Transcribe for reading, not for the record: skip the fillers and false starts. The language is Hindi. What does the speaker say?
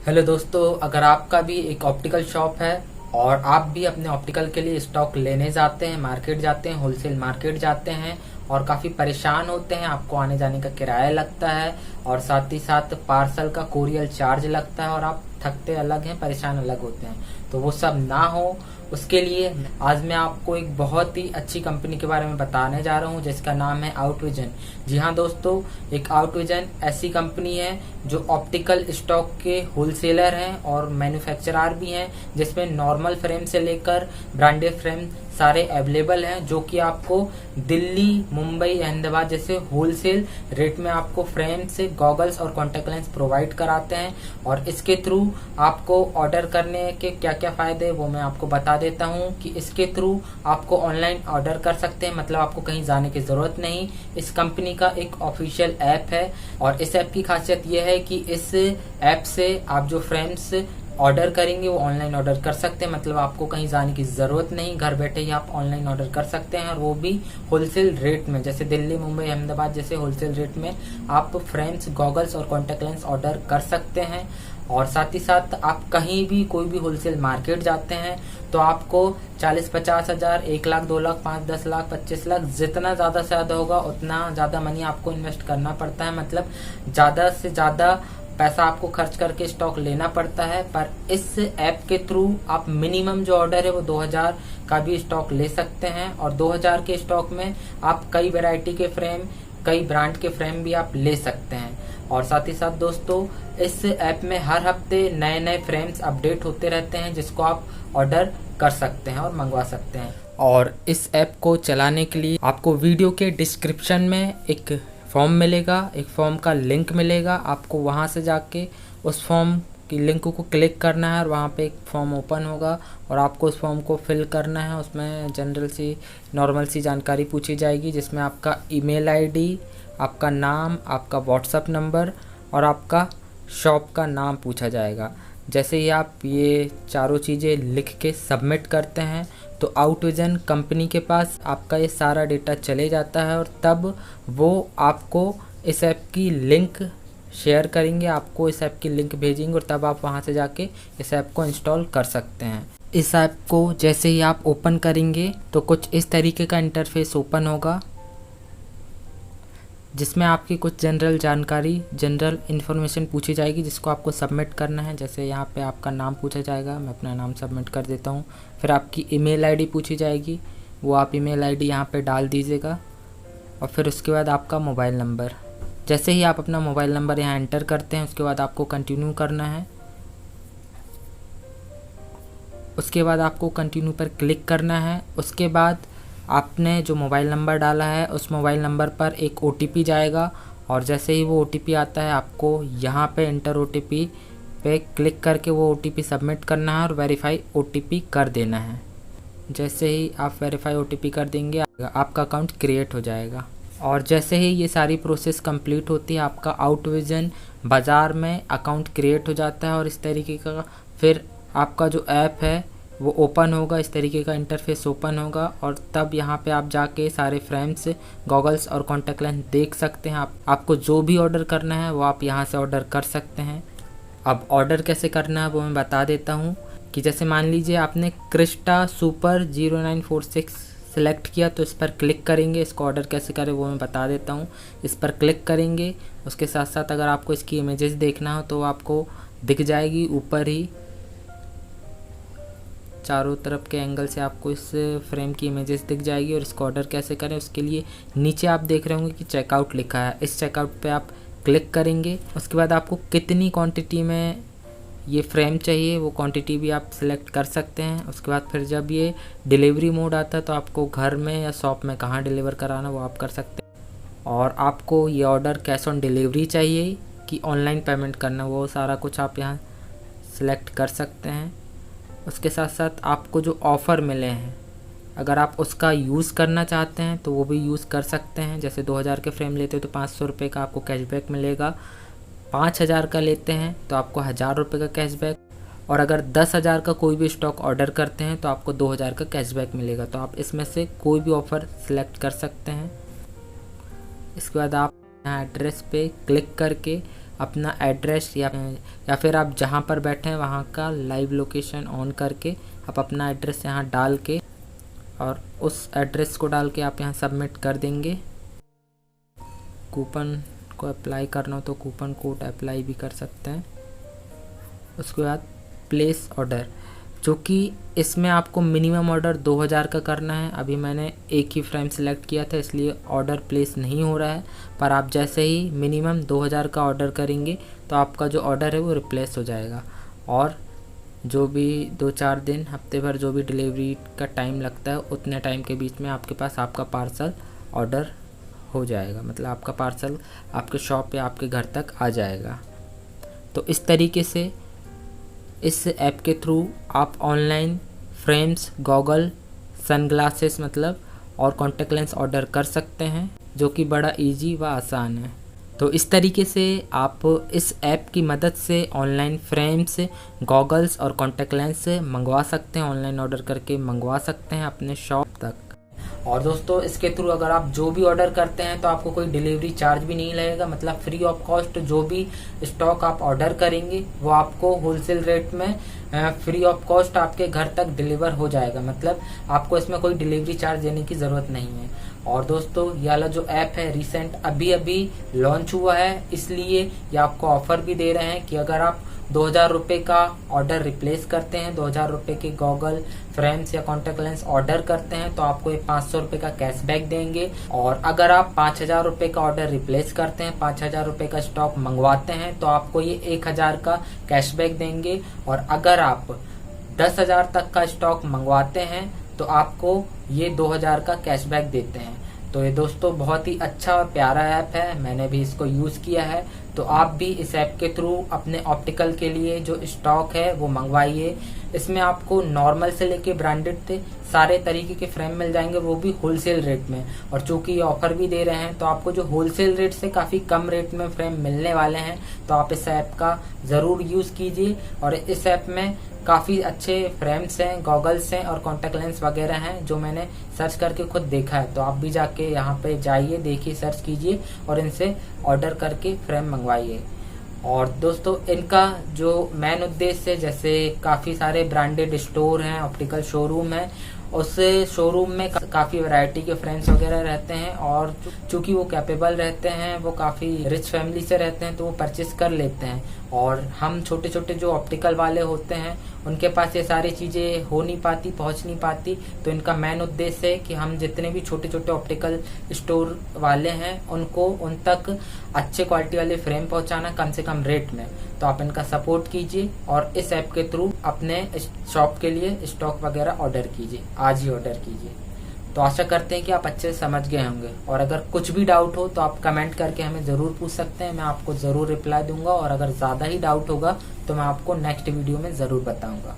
हेलो दोस्तों, अगर आपका भी एक ऑप्टिकल शॉप है और आप भी अपने ऑप्टिकल के लिए स्टॉक लेने जाते हैं, मार्केट जाते हैं, होलसेल मार्केट जाते हैं और काफ़ी परेशान होते हैं, आपको आने जाने का किराया लगता है और साथ ही साथ पार्सल का कोरियर चार्ज लगता है और आप थकते अलग हैं, परेशान अलग होते हैं। तो वो सब ना हो उसके लिए आज मैं आपको एक बहुत ही अच्छी कंपनी के बारे में बताने जा रहा हूं जिसका नाम है आउटविजन। जी हाँ दोस्तों, एक आउटविजन ऐसी कंपनी है जो ऑप्टिकल स्टॉक के होलसेलर हैं और मैन्युफैक्चरर भी हैं, जिसमें नॉर्मल फ्रेम से लेकर ब्रांडेड फ्रेम सारे अवेलेबल हैं, जो कि आपको दिल्ली, मुंबई, अहमदाबाद जैसे होलसेल रेट में आपको फ्रेम से गॉगल्स और कॉन्टेक्ट लेंस प्रोवाइड कराते हैं। और इसके थ्रू आपको ऑर्डर करने के क्या क्या फायदे वो मैं आपको बता देता हूं कि इसके थ्रू आपको ऑनलाइन ऑर्डर कर सकते हैं, मतलब आपको कहीं जाने की जरूरत नहीं। इस कंपनी का एक ऑफिशियल ऐप है और इस ऐप की खासियत यह है कि इस ऐप से आप जो फ्रेम्स ऑर्डर करेंगे वो ऑनलाइन ऑर्डर कर सकते हैं, मतलब आपको कहीं जाने की जरूरत नहीं, घर बैठे ही आप ऑनलाइन ऑर्डर कर सकते हैं और वो भी होलसेल रेट में। जैसे दिल्ली, मुंबई, अहमदाबाद जैसे होलसेल रेट में आप फ्रेम्स, गॉगल्स और कॉन्टेक्ट लेंस ऑर्डर कर सकते हैं। और साथ ही साथ आप कहीं भी कोई भी होलसेल मार्केट जाते हैं तो आपको 40-50 हजार, 1 लाख, 2 लाख, 5-10 लाख, 25 लाख, जितना ज्यादा से ज्यादा होगा उतना ज्यादा मनी आपको इन्वेस्ट करना पड़ता है, मतलब ज्यादा से ज्यादा पैसा आपको खर्च करके स्टॉक लेना पड़ता है। पर इस ऐप के थ्रू आप मिनिमम जो ऑर्डर है वो 2000 का भी स्टॉक ले सकते हैं और 2000 के स्टॉक में आप कई वैरायटी के फ्रेम, कई ब्रांड के फ्रेम भी आप ले सकते हैं। और साथ ही साथ दोस्तों, इस ऐप में हर हफ्ते नए नए फ्रेम्स अपडेट होते रहते हैं जिसको आप ऑर्डर कर सकते हैं और मंगवा सकते हैं। और इस ऐप को चलाने के लिए आपको वीडियो के डिस्क्रिप्शन में एक फॉर्म मिलेगा, एक फॉर्म का लिंक मिलेगा, आपको वहां से जाके उस फॉर्म की लिंक को क्लिक करना है और वहाँ पे एक फॉर्म ओपन होगा और आपको उस फॉर्म को फिल करना है। उसमें जनरल सी, नॉर्मल सी जानकारी पूछी जाएगी जिसमें आपका ईमेल आईडी, आपका नाम, आपका व्हाट्सएप नंबर और आपका शॉप का नाम पूछा जाएगा। जैसे ही आप ये चारों चीज़ें लिख के सबमिट करते हैं तो आउटविजन कंपनी के पास आपका ये सारा डेटा चले जाता है और तब वो आपको इस ऐप की लिंक शेयर करेंगे, आपको इस ऐप की लिंक भेजेंगे और तब आप वहां से जाके इस ऐप को इंस्टॉल कर सकते हैं। इस ऐप को जैसे ही आप ओपन करेंगे तो कुछ इस तरीके का इंटरफेस ओपन होगा जिसमें आपकी कुछ जनरल जानकारी, जनरल इन्फॉर्मेशन पूछी जाएगी जिसको आपको सबमिट करना है। जैसे यहाँ पे आपका नाम पूछा जाएगा, मैं अपना नाम सबमिट कर देता हूँ। फिर आपकी ईमेल आईडी पूछी जाएगी, वो आप ईमेल आईडी यहाँ पे डाल दीजिएगा और फिर उसके बाद आपका मोबाइल नंबर। जैसे ही आप अपना मोबाइल नंबर यहाँ एंटर करते हैं उसके बाद आपको कंटिन्यू करना है। उसके बाद आपको कंटिन्यू पर क्लिक करना है। उसके बाद आपने जो मोबाइल नंबर डाला है उस मोबाइल नंबर पर एक OTP जाएगा और जैसे ही वो OTP आता है आपको यहाँ पे एंटर OTP पे क्लिक करके वो OTP सबमिट करना है और वेरीफाई OTP कर देना है। जैसे ही आप वेरीफाई OTP कर देंगे आपका अकाउंट क्रिएट हो जाएगा। और जैसे ही ये सारी प्रोसेस कंप्लीट होती है आपका आउटविजन बाज़ार में अकाउंट क्रिएट हो जाता है और इस तरीके का फिर आपका जो ऐप है वो ओपन होगा, इस तरीके का इंटरफेस ओपन होगा और तब यहाँ पे आप जाके सारे फ्रेम्स, गॉगल्स और कॉन्टेक्ट लेंस देख सकते हैं। आपको जो भी ऑर्डर करना है वो आप यहाँ से ऑर्डर कर सकते हैं। अब ऑर्डर कैसे करना है वो मैं बता देता हूँ कि जैसे मान लीजिए आपने क्रिस्टा सुपर 0946 सेलेक्ट किया तो इस पर क्लिक करेंगे। इसको ऑर्डर कैसे करें वो मैं बता देता हूँ। इस पर क्लिक करेंगे, उसके साथ साथ अगर आपको इसकी इमेजेस देखना हो तो आपको दिख जाएगी ऊपर ही, चारों तरफ के एंगल से आपको इस फ्रेम की इमेजेस दिख जाएगी। और इसको ऑर्डर कैसे करें उसके लिए नीचे आप देख रहे होंगे कि चेकआउट लिखा है, इस चेकआउट पे आप क्लिक करेंगे। उसके बाद आपको कितनी क्वांटिटी में ये फ्रेम चाहिए वो क्वांटिटी भी आप सिलेक्ट कर सकते हैं। उसके बाद फिर जब ये डिलीवरी मोड आता है तो आपको घर में या शॉप में कहाँ डिलीवर कराना वो आप कर सकते हैं। और आपको ये ऑर्डर कैश ऑन डिलीवरी चाहिए कि ऑनलाइन पेमेंट करना, वो सारा कुछ आप यहाँ सिलेक्ट कर सकते हैं। उसके साथ साथ आपको जो ऑफ़र मिले हैं अगर आप उसका यूज़ करना चाहते हैं तो वो भी यूज़ कर सकते हैं। जैसे 2000 के फ्रेम लेते हैं तो 500 रुपये का आपको कैशबैक मिलेगा, 5000 का लेते हैं तो आपको 1000 रुपये का कैशबैक, और अगर 10,000 का कोई भी स्टॉक ऑर्डर करते हैं तो आपको 2000 का कैशबैक मिलेगा। तो आप इसमें से कोई भी ऑफ़र सिलेक्ट कर सकते हैं। इसके बाद आप यहाँ एड्रेस पे क्लिक करके अपना एड्रेस या फिर आप जहाँ पर बैठे हैं वहाँ का लाइव लोकेशन ऑन करके आप अपना एड्रेस यहाँ डाल के और उस एड्रेस को डाल के आप यहाँ सबमिट कर देंगे। कूपन को अप्लाई करना हो तो कूपन कोड अप्लाई भी कर सकते हैं। उसके बाद प्लेस ऑर्डर, जो कि इसमें आपको मिनिमम ऑर्डर 2000 का करना है। अभी मैंने एक ही फ्रेम सेलेक्ट किया था इसलिए ऑर्डर प्लेस नहीं हो रहा है, पर आप जैसे ही मिनिमम 2000 का ऑर्डर करेंगे तो आपका जो ऑर्डर है वो रिप्लेस हो जाएगा। और जो भी 2-4 दिन हफ्ते भर जो भी डिलीवरी का टाइम लगता है उतने टाइम के बीच में आपके पास आपका पार्सल ऑर्डर हो जाएगा, मतलब आपका पार्सल आपके शॉप या आपके घर तक आ जाएगा। तो इस तरीके से इस ऐप के थ्रू आप ऑनलाइन फ्रेम्स, गॉगल, सनग्लासेस मतलब और कॉन्टैक्ट लेंस ऑर्डर कर सकते हैं, जो कि बड़ा इजी व आसान है। तो इस तरीके से आप इस ऐप की मदद से ऑनलाइन फ्रेम्स, गॉगल्स और कॉन्टैक्ट लेंस मंगवा सकते हैं, ऑनलाइन ऑर्डर करके मंगवा सकते हैं अपने शॉप तक। और दोस्तों इसके थ्रू अगर आप जो भी ऑर्डर करते हैं तो आपको कोई डिलीवरी चार्ज भी नहीं लगेगा, मतलब फ्री ऑफ कॉस्ट जो भी स्टॉक आप ऑर्डर करेंगे वो आपको होलसेल रेट में फ्री ऑफ कॉस्ट आपके घर तक डिलीवर हो जाएगा, मतलब आपको इसमें कोई डिलीवरी चार्ज देने की जरूरत नहीं है। और दोस्तों ये वाला जो ऐप है रिसेंट अभी लॉन्च हुआ है, इसलिए ये आपको ऑफर भी दे रहे हैं कि अगर आप 2000 रुपये का ऑर्डर रिप्लेस करते हैं, 2000 रुपये के गॉगल, फ्रेम्स या कॉन्टैक्ट लेंस ऑर्डर करते हैं तो आपको ये 500 रुपये का कैशबैक देंगे। और अगर आप 5000 रुपये का ऑर्डर रिप्लेस करते हैं, 5000 रुपये का स्टॉक मंगवाते हैं तो आपको ये 1000 का कैशबैक देंगे। और अगर आप 10,000 तक का स्टॉक मंगवाते हैं तो आपको ये 2000 का कैशबैक देते हैं। तो ये दोस्तों बहुत ही अच्छा और प्यारा ऐप है, मैंने भी इसको यूज किया है। तो आप भी इस ऐप के थ्रू अपने ऑप्टिकल के लिए जो स्टॉक है वो मंगवाइए। इसमें आपको नॉर्मल से लेके ब्रांडेड थे सारे तरीके के फ्रेम मिल जाएंगे, वो भी होलसेल रेट में। और चूंकि ये ऑफर भी दे रहे हैं तो आपको जो होलसेल रेट से काफी कम रेट में फ्रेम मिलने वाले हैं, तो आप इस ऐप का जरूर यूज कीजिए। और इस ऐप में काफी अच्छे फ्रेम्स हैं, गॉगल्स हैं और कॉन्टैक्ट लेंस वगैरह हैं जो मैंने सर्च करके खुद देखा है। तो आप भी जाके यहाँ पे जाइए, देखिए, सर्च कीजिए और इनसे ऑर्डर करके फ्रेम मंगवाइए। और दोस्तों इनका जो मेन उद्देश्य है, जैसे काफी सारे ब्रांडेड स्टोर हैं, ऑप्टिकल शोरूम है, उस शोरूम में काफी वैरायटी के फ्रेम्स वगैरह रहते हैं और चूंकि वो कैपेबल रहते हैं, वो काफी रिच फैमिली से रहते हैं तो वो परचेस कर लेते हैं। और हम छोटे छोटे जो ऑप्टिकल वाले होते हैं उनके पास ये सारी चीजें हो नहीं पाती, पहुंच नहीं पाती। तो इनका मेन उद्देश्य है कि हम जितने भी छोटे छोटे ऑप्टिकल स्टोर वाले हैं उनको उन तक अच्छे क्वालिटी वाले फ्रेम पहुंचाना कम से कम रेट में। तो आप इनका सपोर्ट कीजिए और इस ऐप के थ्रू अपने शॉप के लिए स्टॉक वगैरह ऑर्डर कीजिए, आज ही ऑर्डर कीजिए। तो आशा करते हैं कि आप अच्छे से समझ गए होंगे। और अगर कुछ भी डाउट हो तो आप कमेंट करके हमें जरूर पूछ सकते हैं, मैं आपको जरूर रिप्लाई दूंगा। और अगर ज्यादा ही डाउट होगा तो मैं आपको नेक्स्ट वीडियो में जरूर बताऊंगा।